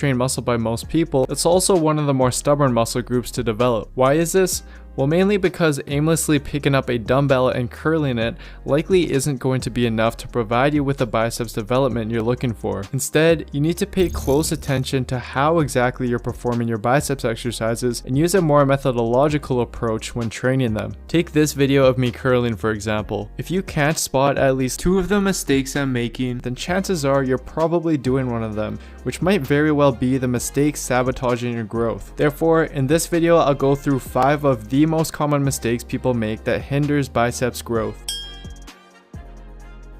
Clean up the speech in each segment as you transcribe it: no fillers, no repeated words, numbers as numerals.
trained muscle by most people, it's also one of the more stubborn muscle groups to develop. Why is this? Well, mainly because aimlessly picking up a dumbbell and curling it likely isn't going to be enough to provide you with the biceps development you're looking for. Instead, you need to pay close attention to how exactly you're performing your biceps exercises and use a more methodological approach when training them. Take this video of me curling for example. If you can't spot at least 2 of the mistakes I'm making, then chances are you're probably doing one of them, which might very well be the mistake sabotaging your growth. Therefore, in this video, I'll go through 5 of the most common mistakes people make that hinders biceps growth.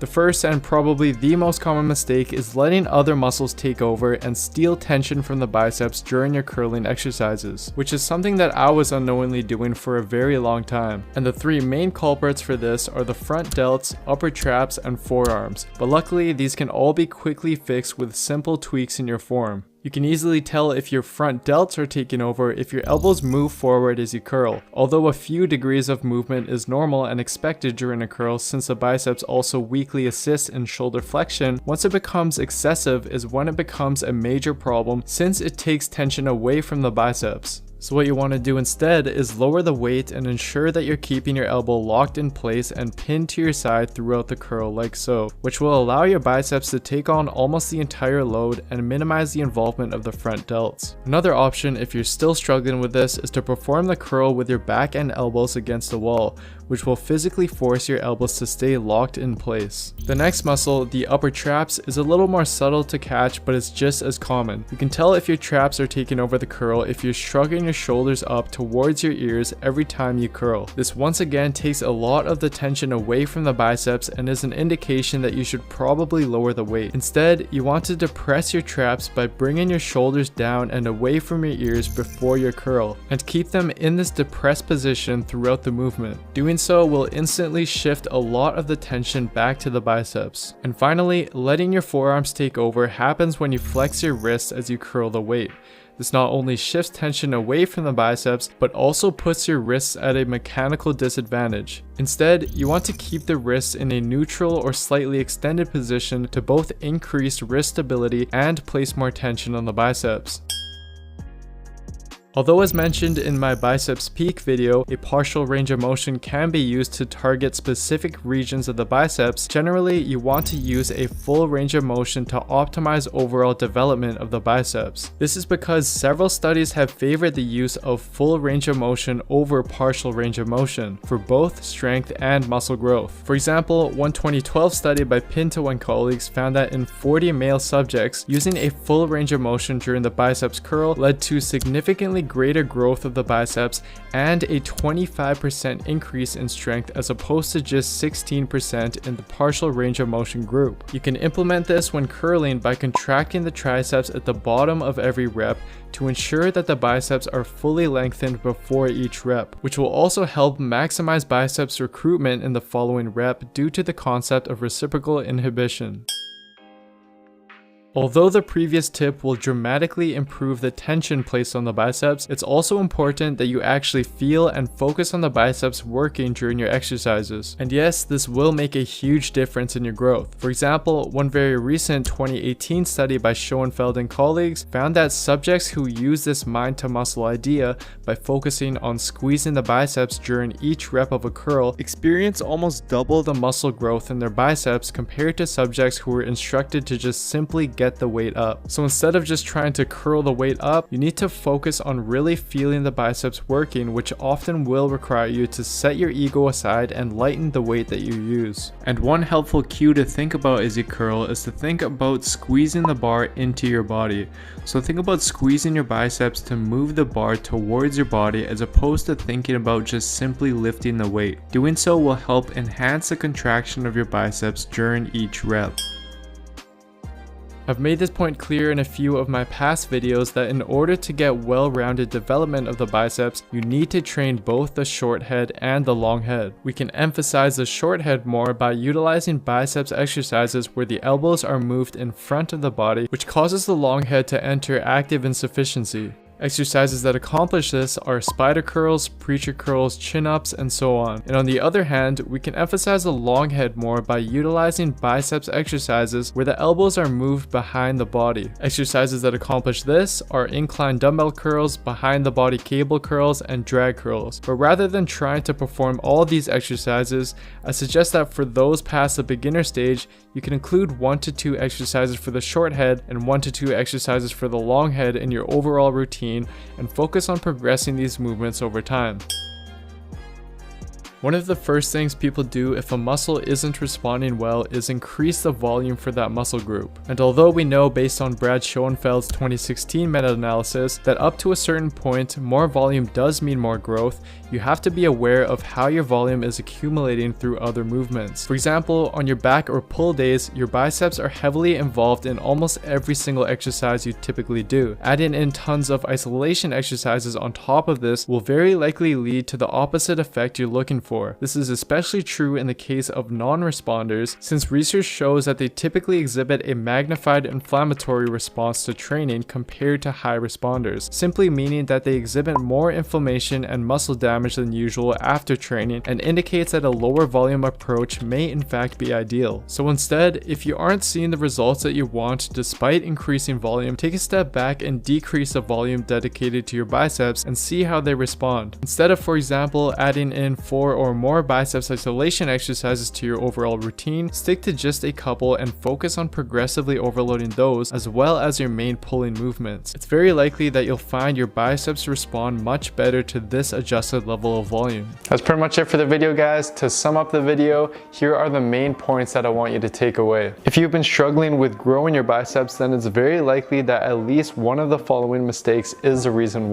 The first and probably the most common mistake is letting other muscles take over and steal tension from the biceps during your curling exercises, which is something that I was unknowingly doing for a very long time. And the 3 main culprits for this are the front delts, upper traps, and forearms, but luckily these can all be quickly fixed with simple tweaks in your form. You can easily tell if your front delts are taking over if your elbows move forward as you curl, although a few degrees of movement is normal and expected during a curl since the biceps also weakly assist in shoulder flexion. Once it becomes excessive is when it becomes a major problem since it takes tension away from the biceps. So what you want to do instead is lower the weight and ensure that you're keeping your elbow locked in place and pinned to your side throughout the curl like so, which will allow your biceps to take on almost the entire load and minimize the involvement of the front delts. Another option if you're still struggling with this is to perform the curl with your back and elbows against the wall, which will physically force your elbows to stay locked in place. The next muscle, the upper traps, is a little more subtle to catch, but it's just as common. You can tell if your traps are taking over the curl if you're shrugging your shoulders up towards your ears every time you curl. This once again takes a lot of the tension away from the biceps and is an indication that you should probably lower the weight. Instead, you want to depress your traps by bringing your shoulders down and away from your ears before your curl, and keep them in this depressed position throughout the movement. Doing so will instantly shift a lot of the tension back to the biceps. And finally, letting your forearms take over happens when you flex your wrists as you curl the weight. This not only shifts tension away from the biceps, but also puts your wrists at a mechanical disadvantage. Instead, you want to keep the wrists in a neutral or slightly extended position to both increase wrist stability and place more tension on the biceps. Although as mentioned in my biceps peak video, a partial range of motion can be used to target specific regions of the biceps, generally you want to use a full range of motion to optimize overall development of the biceps. This is because several studies have favored the use of full range of motion over partial range of motion for both strength and muscle growth. For example, one 2012 study by Pinto and colleagues found that in 40 male subjects, using a full range of motion during the biceps curl led to significantly greater growth of the biceps and a 25% increase in strength as opposed to just 16% in the partial range of motion group. You can implement this when curling by contracting the triceps at the bottom of every rep to ensure that the biceps are fully lengthened before each rep, which will also help maximize biceps recruitment in the following rep due to the concept of reciprocal inhibition. Although the previous tip will dramatically improve the tension placed on the biceps, it's also important that you actually feel and focus on the biceps working during your exercises. And yes, this will make a huge difference in your growth. For example, one very recent 2018 study by Schoenfeld and colleagues found that subjects who use this mind to muscle idea by focusing on squeezing the biceps during each rep of a curl experience almost double the muscle growth in their biceps compared to subjects who were instructed to just simply get the weight up. So instead of just trying to curl the weight up, you need to focus on really feeling the biceps working, which often will require you to set your ego aside and lighten the weight that you use. And one helpful cue to think about as you curl is to think about squeezing the bar into your body. So think about squeezing your biceps to move the bar towards your body as opposed to thinking about just simply lifting the weight. Doing so will help enhance the contraction of your biceps during each rep. I've made this point clear in a few of my past videos that in order to get well-rounded development of the biceps, you need to train both the short head and the long head. We can emphasize the short head more by utilizing biceps exercises where the elbows are moved in front of the body, which causes the long head to enter active insufficiency. Exercises that accomplish this are spider curls, preacher curls, chin-ups, and so on. And on the other hand, we can emphasize the long head more by utilizing biceps exercises where the elbows are moved behind the body. Exercises that accomplish this are incline dumbbell curls, behind the body cable curls, and drag curls. But rather than trying to perform all these exercises, I suggest that for those past the beginner stage, you can include 1 to 2 exercises for the short head and 1 to 2 exercises for the long head in your overall routine, and focus on progressing these movements over time. One of the first things people do if a muscle isn't responding well is increase the volume for that muscle group. And although we know based on Brad Schoenfeld's 2016 meta-analysis that up to a certain point more volume does mean more growth, you have to be aware of how your volume is accumulating through other movements. For example, on your back or pull days, your biceps are heavily involved in almost every single exercise you typically do. Adding in tons of isolation exercises on top of this will very likely lead to the opposite effect you're looking for. This is especially true in the case of non-responders, since research shows that they typically exhibit a magnified inflammatory response to training compared to high responders, simply meaning that they exhibit more inflammation and muscle damage than usual after training, and indicates that a lower volume approach may in fact be ideal. So instead, if you aren't seeing the results that you want despite increasing volume, take a step back and decrease the volume dedicated to your biceps and see how they respond. Instead of, for example, adding in 4 or more biceps isolation exercises to your overall routine, stick to just a couple and focus on progressively overloading those as well as your main pulling movements. It's very likely that you'll find your biceps respond much better to this adjusted level of volume. That's pretty much it for the video, guys. To sum up the video, here are the main points that I want you to take away. If you've been struggling with growing your biceps, then it's very likely that at least one of the following mistakes is the reason